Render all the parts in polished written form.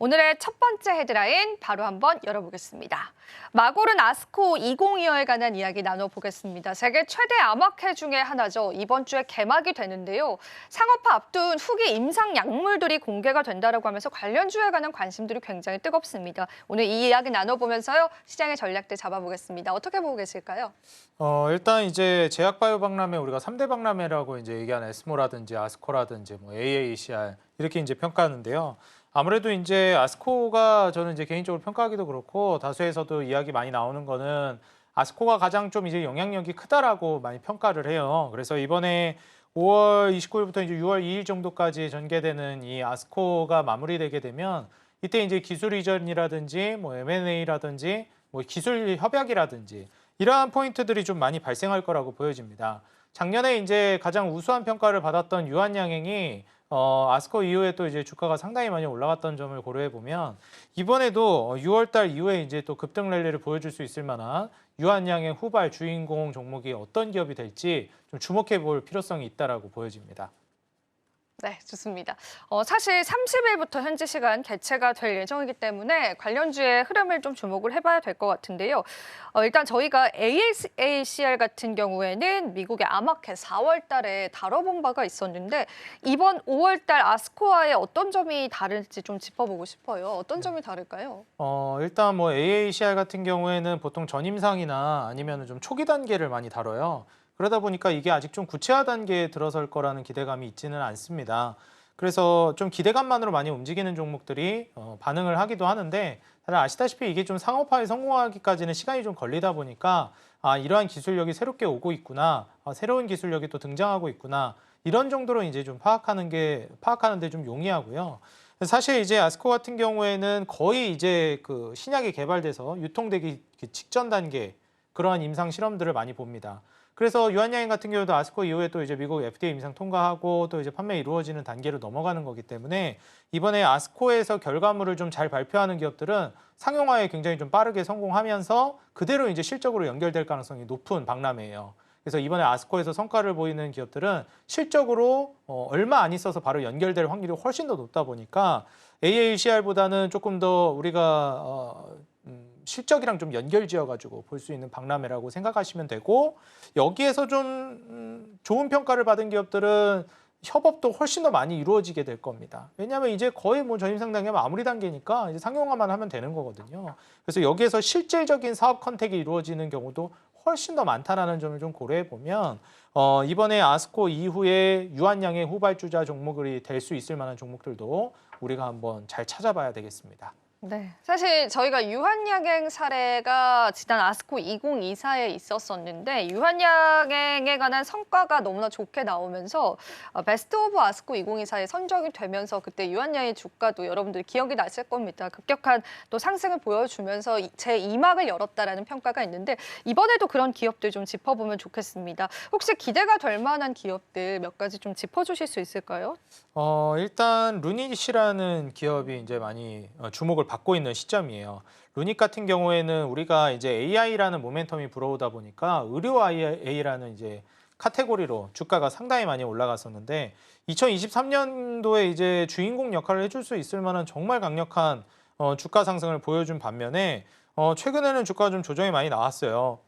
오늘의 첫 번째 헤드라인 바로 한번 열어보겠습니다. 마고른 아스코 2025에 관한 이야기 나눠보겠습니다. 세계 최대 암흑회 중에 하나죠. 이번 주에 개막이 되는데요. 상업화 앞둔 후기 임상 약물들이 공개가 된다고 하면서 관련주에 관한 관심들이 굉장히 뜨겁습니다. 오늘 이 이야기 나눠보면서요. 시장의 전략들 잡아보겠습니다. 어떻게 보고 계실까요? 일단 이제 제약바이오 박람회 우리가 3대 박람회라고 이제 얘기하는 에스모라든지 아스코라든지 뭐 AACR 이렇게 이제 평가하는데요. 아무래도 이제 아스코가 저는 이제 개인적으로 평가하기도 그렇고 다수에서도 이야기 많이 나오는 거는 아스코가 가장 좀 이제 영향력이 크다라고 많이 평가를 해요. 그래서 이번에 5월 29일부터 이제 6월 2일 정도까지 전개되는 이 아스코가 마무리되게 되면 이때 이제 기술 이전이라든지 뭐 M&A라든지 뭐 기술 협약이라든지 이러한 포인트들이 좀 많이 발생할 거라고 보여집니다. 작년에 이제 가장 우수한 평가를 받았던 유한양행이 아스코 이후에 또 이제 주가가 상당히 많이 올라갔던 점을 고려해 보면 이번에도 6월 달 이후에 이제 또 급등 랠리를 보여줄 수 있을 만한 유한양행 후발 주인공 종목이 어떤 기업이 될지 좀 주목해 볼 필요성이 있다라고 보여집니다. 네, 좋습니다. 사실 30일부터 현지 시간 개최가 될 예정이기 때문에 관련주의 흐름을 좀 주목을 해봐야 될 것 같은데요. 일단 저희가 AACR 같은 경우에는 미국의 암흑회 4월 달에 다뤄본 바가 있었는데 이번 5월 달 아스코와의 어떤 점이 다를지 좀 짚어보고 싶어요. 어떤 점이 다를까요? 일단 뭐 AACR 같은 경우에는 보통 전임상이나 아니면 좀 초기 단계를 많이 다뤄요. 그러다 보니까 이게 아직 좀 구체화 단계에 들어설 거라는 기대감이 있지는 않습니다. 그래서 좀 기대감만으로 많이 움직이는 종목들이 반응을 하기도 하는데 다들 아시다시피 이게 좀 상업화에 성공하기까지는 시간이 좀 걸리다 보니까 이러한 기술력이 새롭게 오고 있구나, 새로운 기술력이 또 등장하고 있구나 이런 정도로 이제 좀 파악하는데 좀 용이하고요. 사실 이제 아스코 같은 경우에는 거의 이제 그 신약이 개발돼서 유통되기 직전 단계 그러한 임상 실험들을 많이 봅니다. 그래서 유한양행 같은 경우도 아스코 이후에 또 이제 미국 FDA 임상 통과하고 또 이제 판매 이루어지는 단계로 넘어가는 거기 때문에 이번에 아스코에서 결과물을 좀 잘 발표하는 기업들은 상용화에 굉장히 좀 빠르게 성공하면서 그대로 이제 실적으로 연결될 가능성이 높은 박람회예요. 그래서 이번에 아스코에서 성과를 보이는 기업들은 실적으로 얼마 안 있어서 바로 연결될 확률이 훨씬 더 높다 보니까 AACR보다는 조금 더 우리가 실적이랑 좀 연결지어가지고 볼 수 있는 박람회라고 생각하시면 되고 여기에서 좀 좋은 평가를 받은 기업들은 협업도 훨씬 더 많이 이루어지게 될 겁니다. 왜냐하면 이제 거의 뭐 전임상 단계면 마무리 단계니까 이제 상용화만 하면 되는 거거든요. 그래서 여기에서 실질적인 사업 컨택이 이루어지는 경우도 훨씬 더 많다라는 점을 좀 고려해 보면 이번에 아스코 이후에 유한양의 후발주자 종목이 될 수 있을 만한 종목들도 우리가 한번 잘 찾아봐야 되겠습니다. 네, 사실 저희가 유한양행 사례가 지난 아스코 2024에 있었었는데 유한양행에 관한 성과가 너무나 좋게 나오면서 베스트 오브 아스코 2024에 선정이 되면서 그때 유한양의 주가도 여러분들 기억이 나실 겁니다. 급격한 또 상승을 보여주면서 제2막을 열었다라는 평가가 있는데 이번에도 그런 기업들 좀 짚어보면 좋겠습니다. 혹시 기대가 될 만한 기업들 몇 가지 좀 짚어주실 수 있을까요? 일단 루닛이라는 기업이 이제 많이 주목을 받고 있는 시점이에요. 루닛 같은 경우에는 우리가 이제 AI라는 모멘텀이 불어오다 보니까 의료 AI라는 이제 카테고리로 주가가 상당히 많이 올라갔었는데 2023년도에 이제 주인공 역할을 해줄 수 있을 만한 정말 강력한 주가 상승을 보여준 반면에 최근에는 주가가 좀 조정이 많이 나왔어요.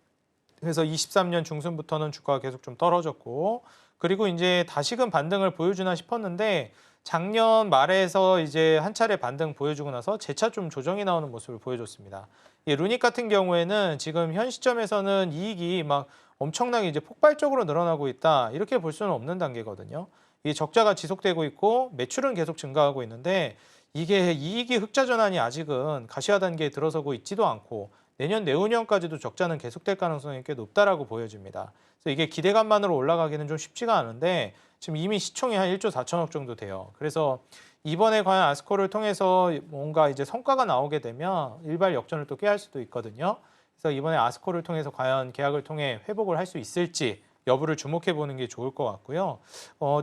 그래서 23년 중순부터는 주가가 계속 좀 떨어졌고 그리고 이제 다시금 반등을 보여주나 싶었는데 작년 말에서 이제 한 차례 반등 보여주고 나서 재차 좀 조정이 나오는 모습을 보여줬습니다. 이 루닛 같은 경우에는 지금 현 시점에서는 이익이 막 엄청나게 이제 폭발적으로 늘어나고 있다 이렇게 볼 수는 없는 단계거든요. 이 적자가 지속되고 있고 매출은 계속 증가하고 있는데 이게 이익이 흑자 전환이 아직은 가시화 단계에 들어서고 있지도 않고 내년 내후년까지도 적자는 계속될 가능성이 꽤 높다라고 보여집니다. 그래서 이게 기대감만으로 올라가기는 좀 쉽지가 않은데 지금 이미 시총이 한 1조 4천억 정도 돼요. 그래서 이번에 과연 아스코를 통해서 뭔가 이제 성과가 나오게 되면 일발 역전을 또 꾀할 수도 있거든요. 그래서 이번에 아스코를 통해서 과연 계약을 통해 회복을 할 수 있을지 여부를 주목해 보는 게 좋을 것 같고요.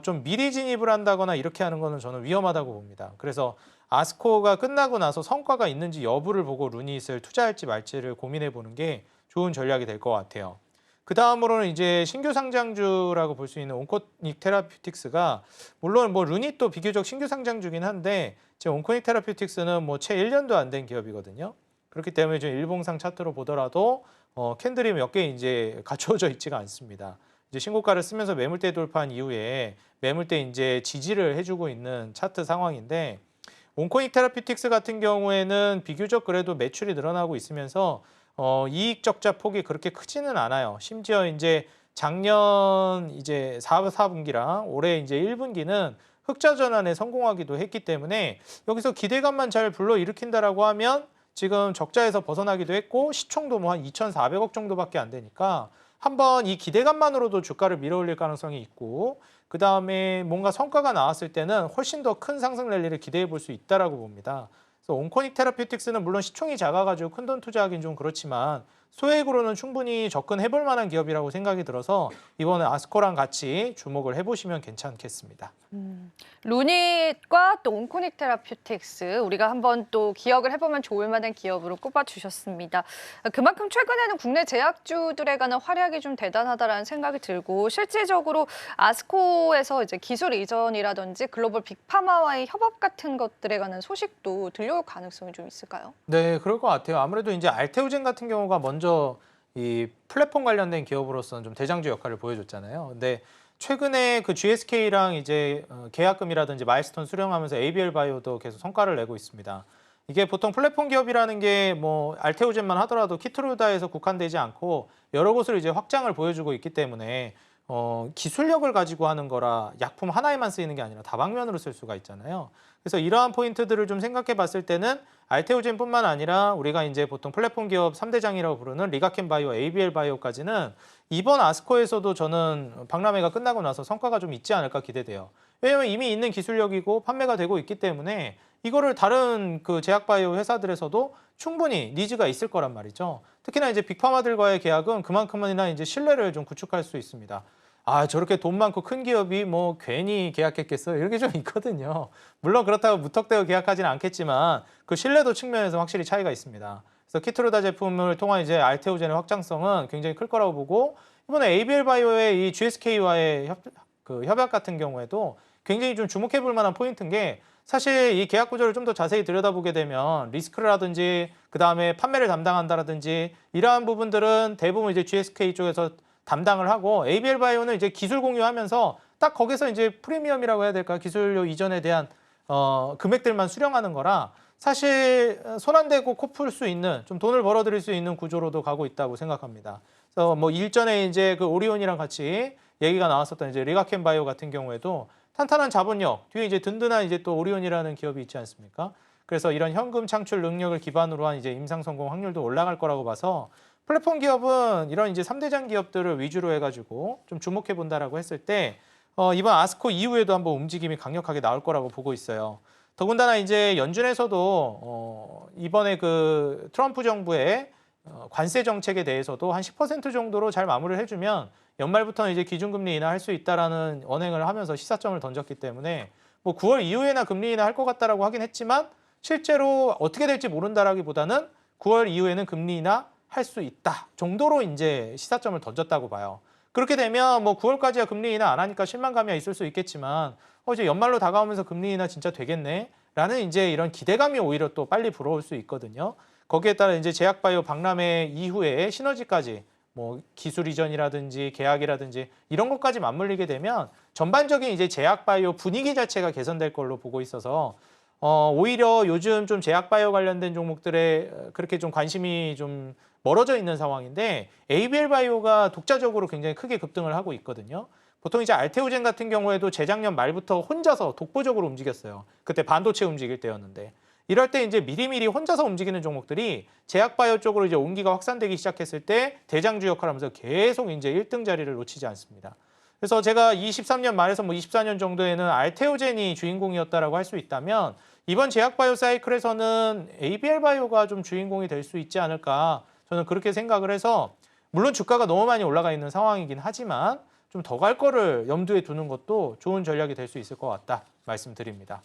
좀 미리 진입을 한다거나 이렇게 하는 거는 저는 위험하다고 봅니다. 그래서 아스코가 끝나고 나서 성과가 있는지 여부를 보고 루닛을 투자할지 말지를 고민해 보는 게 좋은 전략이 될 것 같아요. 그 다음으로는 이제 신규 상장주라고 볼 수 있는 온코닉 테라퓨틱스가 물론 뭐 룬이 또 비교적 신규 상장주긴 한데 지금 온코닉 테라퓨틱스는 뭐 채 1년도 안 된 기업이거든요. 그렇기 때문에 좀 일봉상 차트로 보더라도 캔들이 몇 개 이제 갖추어져 있지가 않습니다. 이제 신고가를 쓰면서 매물대 돌파한 이후에 매물대 이제 지지를 해주고 있는 차트 상황인데 온코닉 테라퓨틱스 같은 경우에는 비교적 그래도 매출이 늘어나고 있으면서 이익 적자 폭이 그렇게 크지는 않아요. 심지어 이제 작년 이제 4분기랑 올해 이제 1분기는 흑자 전환에 성공하기도 했기 때문에 여기서 기대감만 잘 불러일으킨다라고 하면 지금 적자에서 벗어나기도 했고 시총도 뭐 한 2,400억 정도밖에 안 되니까 한번 이 기대감만으로도 주가를 밀어올릴 가능성이 있고 그 다음에 뭔가 성과가 나왔을 때는 훨씬 더 큰 상승 랠리를 기대해 볼 수 있다라고 봅니다. 그래서 온코닉 테라퓨틱스는 물론 시총이 작아가지고 큰돈 투자하기는 좀 그렇지만 소액으로는 충분히 접근해 볼 만한 기업이라고 생각이 들어서 이번에 아스코랑 같이 주목을 해보시면 괜찮겠습니다. 루닛과 또 온코닉 테라퓨틱스 우리가 한번 또 기억을 해보면 좋을 만한 기업으로 꼽아주셨습니다. 그만큼 최근에는 국내 제약주들에 관한 활약이 좀 대단하다라는 생각이 들고 실질적으로 아스코에서 이제 기술 이전이라든지 글로벌 빅파마와의 협업 같은 것들에 관한 소식도 들려올 가능성이 좀 있을까요? 네, 그럴 것 같아요. 아무래도 이제 알테오젠 같은 경우가 먼저 이 플랫폼 관련된 기업으로서는 좀 대장주 역할을 보여줬잖아요. 근데 최근에 그 GSK랑 이제 계약금이라든지 마일스톤 수령하면서 ABL 바이오도 계속 성과를 내고 있습니다. 이게 보통 플랫폼 기업이라는 게 뭐 알테오젠만 하더라도 키트루다에서 국한되지 않고 여러 곳을 이제 확장을 보여주고 있기 때문에 기술력을 가지고 하는 거라 약품 하나에만 쓰이는 게 아니라 다방면으로 쓸 수가 있잖아요. 그래서 이러한 포인트들을 좀 생각해 봤을 때는 알테오젠뿐만 아니라 우리가 이제 보통 플랫폼 기업 3대장이라고 부르는 리가켄 바이오, ABL 바이오까지는 이번 아스코에서도 저는 박람회가 끝나고 나서 성과가 좀 있지 않을까 기대돼요. 왜냐하면 이미 있는 기술력이고 판매가 되고 있기 때문에 이거를 다른 그 제약바이오 회사들에서도 충분히 니즈가 있을 거란 말이죠. 특히나 이제 빅파마들과의 계약은 그만큼이나 이제 신뢰를 좀 구축할 수 있습니다. 아, 저렇게 돈 많고 큰 기업이 뭐 괜히 계약했겠어? 이렇게 좀 있거든요. 물론 그렇다고 무턱대고 계약하지는 않겠지만 그 신뢰도 측면에서 확실히 차이가 있습니다. 그래서 키트루다 제품을 통한 이제 알테오젠의 확장성은 굉장히 클 거라고 보고 이번에 ABL 바이오의 이 GSK와의 협약 같은 경우에도 굉장히 좀 주목해 볼 만한 포인트인 게 사실 이 계약 구조를 좀 더 자세히 들여다보게 되면 리스크라든지 그 다음에 판매를 담당한다라든지 이러한 부분들은 대부분 이제 GSK 쪽에서 담당을 하고 ABL 바이오는 이제 기술 공유하면서 딱 거기서 이제 프리미엄이라고 해야 될까 기술료 이전에 대한 금액들만 수령하는 거라 사실 손 안 대고 코 풀 수 있는 좀 돈을 벌어들일 수 있는 구조로도 가고 있다고 생각합니다. 그래서 뭐 일전에 이제 그 오리온이랑 같이 얘기가 나왔었던 이제 리가켄 바이오 같은 경우에도 탄탄한 자본력 뒤에 이제 든든한 이제 또 오리온이라는 기업이 있지 않습니까? 그래서 이런 현금 창출 능력을 기반으로 한 이제 임상 성공 확률도 올라갈 거라고 봐서 플랫폼 기업은 이런 이제 3대장 기업들을 위주로 해가지고 좀 주목해 본다라고 했을 때 이번 아스코 이후에도 한번 움직임이 강력하게 나올 거라고 보고 있어요. 더군다나 이제 연준에서도 이번에 그 트럼프 정부의 관세 정책에 대해서도 한 10% 정도로 잘 마무리를 해주면 연말부터는 이제 기준금리 인하할 수 있다라는 언행을 하면서 시사점을 던졌기 때문에 뭐 9월 이후에나 금리 인하할 것 같다라고 하긴 했지만 실제로 어떻게 될지 모른다라기보다는 9월 이후에는 금리 인하 할 수 있다 정도로 이제 시사점을 던졌다고 봐요. 그렇게 되면 뭐 9월까지야 금리 인하 안 하니까 실망감이 있을 수 있겠지만 이제 연말로 다가오면서 금리 인하 진짜 되겠네 라는 이제 이런 기대감이 오히려 또 빨리 불어올 수 있거든요. 거기에 따라 이제 제약바이오 박람회 이후에 시너지까지 뭐 기술 이전이라든지 계약이라든지 이런 것까지 맞물리게 되면 전반적인 이제 제약바이오 분위기 자체가 개선될 걸로 보고 있어서 오히려 요즘 좀 제약바이오 관련된 종목들에 그렇게 좀 관심이 좀 멀어져 있는 상황인데 ABL 바이오가 독자적으로 굉장히 크게 급등을 하고 있거든요. 보통 이제 알테오젠 같은 경우에도 재작년 말부터 혼자서 독보적으로 움직였어요. 그때 반도체 움직일 때였는데. 이럴 때 이제 미리미리 혼자서 움직이는 종목들이 제약바이오 쪽으로 이제 온기가 확산되기 시작했을 때 대장주 역할을 하면서 계속 이제 1등 자리를 놓치지 않습니다. 그래서 제가 23년 말에서 뭐 24년 정도에는 알테오젠이 주인공이었다라고 할 수 있다면 이번 제약바이오 사이클에서는 ABL 바이오가 좀 주인공이 될 수 있지 않을까 저는 그렇게 생각을 해서 물론 주가가 너무 많이 올라가 있는 상황이긴 하지만 좀 더 갈 거를 염두에 두는 것도 좋은 전략이 될 수 있을 것 같다 말씀드립니다.